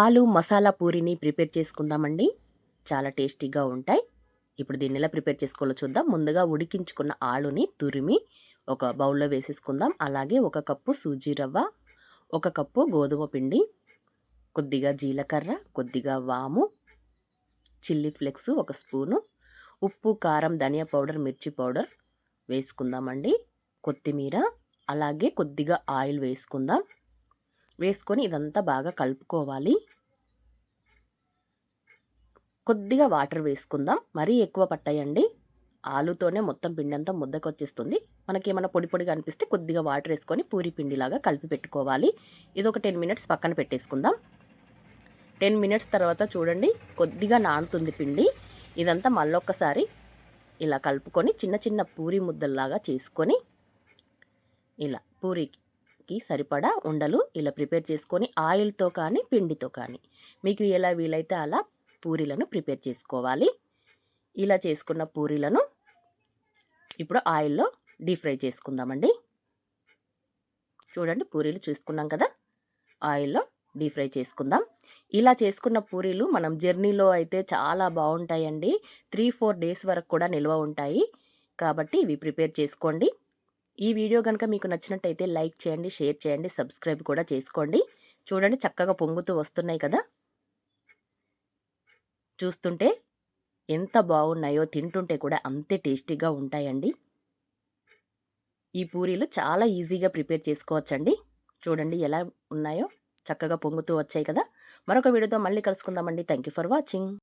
ఆలు మసాలా పూరిని ప్రిపేర్ చేసుకుందామండి. చాలా టేస్టీగా ఉంటాయి. ఇప్పుడు దీన్ని ఎలా ప్రిపేర్ చేసుకోవాలో చూద్దాం. ముందుగా ఉడికించుకున్న ఆలుని తురిమి ఒక బౌల్లో వేసేసుకుందాం. అలాగే 1 కప్పు సూజీ రవ్వ, 1 కప్పు గోధుమ పిండి, కొద్దిగా జీలకర్ర, కొద్దిగా వాము, చిల్లీ ఫ్లేక్స్ 1 స్పూను, ఉప్పు, కారం, ధనియా పౌడర్, మిర్చి పౌడర్ వేసుకుందామండి. కొత్తిమీర, అలాగే కొద్దిగా ఆయిల్ వేసుకుందాం. వేసుకొని ఇదంతా బాగా కలుపుకోవాలి. కొద్దిగా వాటర్ వేసుకుందాం. మరీ ఎక్కువ పట్టాయండి. ఆలుతోనే మొత్తం పిండి అంతా ముద్దకొచ్చేస్తుంది. మనకేమన్నా పొడి పొడిగా అనిపిస్తే కొద్దిగా వాటర్ వేసుకొని పూరి పిండిలాగా కలిపి పెట్టుకోవాలి. ఇది ఒక 10 మినిట్స్ పక్కన పెట్టేసుకుందాం. 10 మినిట్స్ తర్వాత చూడండి కొద్దిగా నానుతుంది పిండి. ఇదంతా మళ్ళొక్కసారి ఇలా కలుపుకొని చిన్న చిన్న పూరి ముద్దల్లాగా చేసుకొని ఇలా పూరికి సరిపడా ఉండలు ఇలా ప్రిపేర్ చేసుకొని ఆయిల్తో కానీ పిండితో కానీ మీకు ఎలా వీలైతే అలా పూరీలను ప్రిపేర్ చేసుకోవాలి. ఇలా చేసుకున్న పూరీలను ఇప్పుడు ఆయిల్లో డీప్ ఫ్రై చేసుకుందామండి. చూడండి పూరీలు చూసుకున్నాం కదా, ఆయిల్లో డీప్ ఫ్రై చేసుకుందాం. ఇలా చేసుకున్న పూరీలు మనం జర్నీలో అయితే చాలా బాగుంటాయండి. 3-4 డేస్ వరకు కూడా నిల్వ ఉంటాయి. కాబట్టి ఇవి ప్రిపేర్ చేసుకోండి. ఈ వీడియో కనుక మీకు నచ్చినట్టయితే లైక్ చేయండి, షేర్ చేయండి, సబ్స్క్రైబ్ కూడా చేసుకోండి. చూడండి చక్కగా పొంగుతూ వస్తున్నాయి కదా, చూస్తుంటే ఎంత బాగున్నాయో, తింటుంటే కూడా అంతే టేస్టీగా ఉంటాయండి. ఈ పూరీలు చాలా ఈజీగా ప్రిపేర్ చేసుకోవచ్చండి. చూడండి ఎలా ఉన్నాయో, చక్కగా పొంగుతూ వచ్చాయి కదా. మరొక వీడియోతో మళ్ళీ కలుసుకుందామండి. Thank you for watching.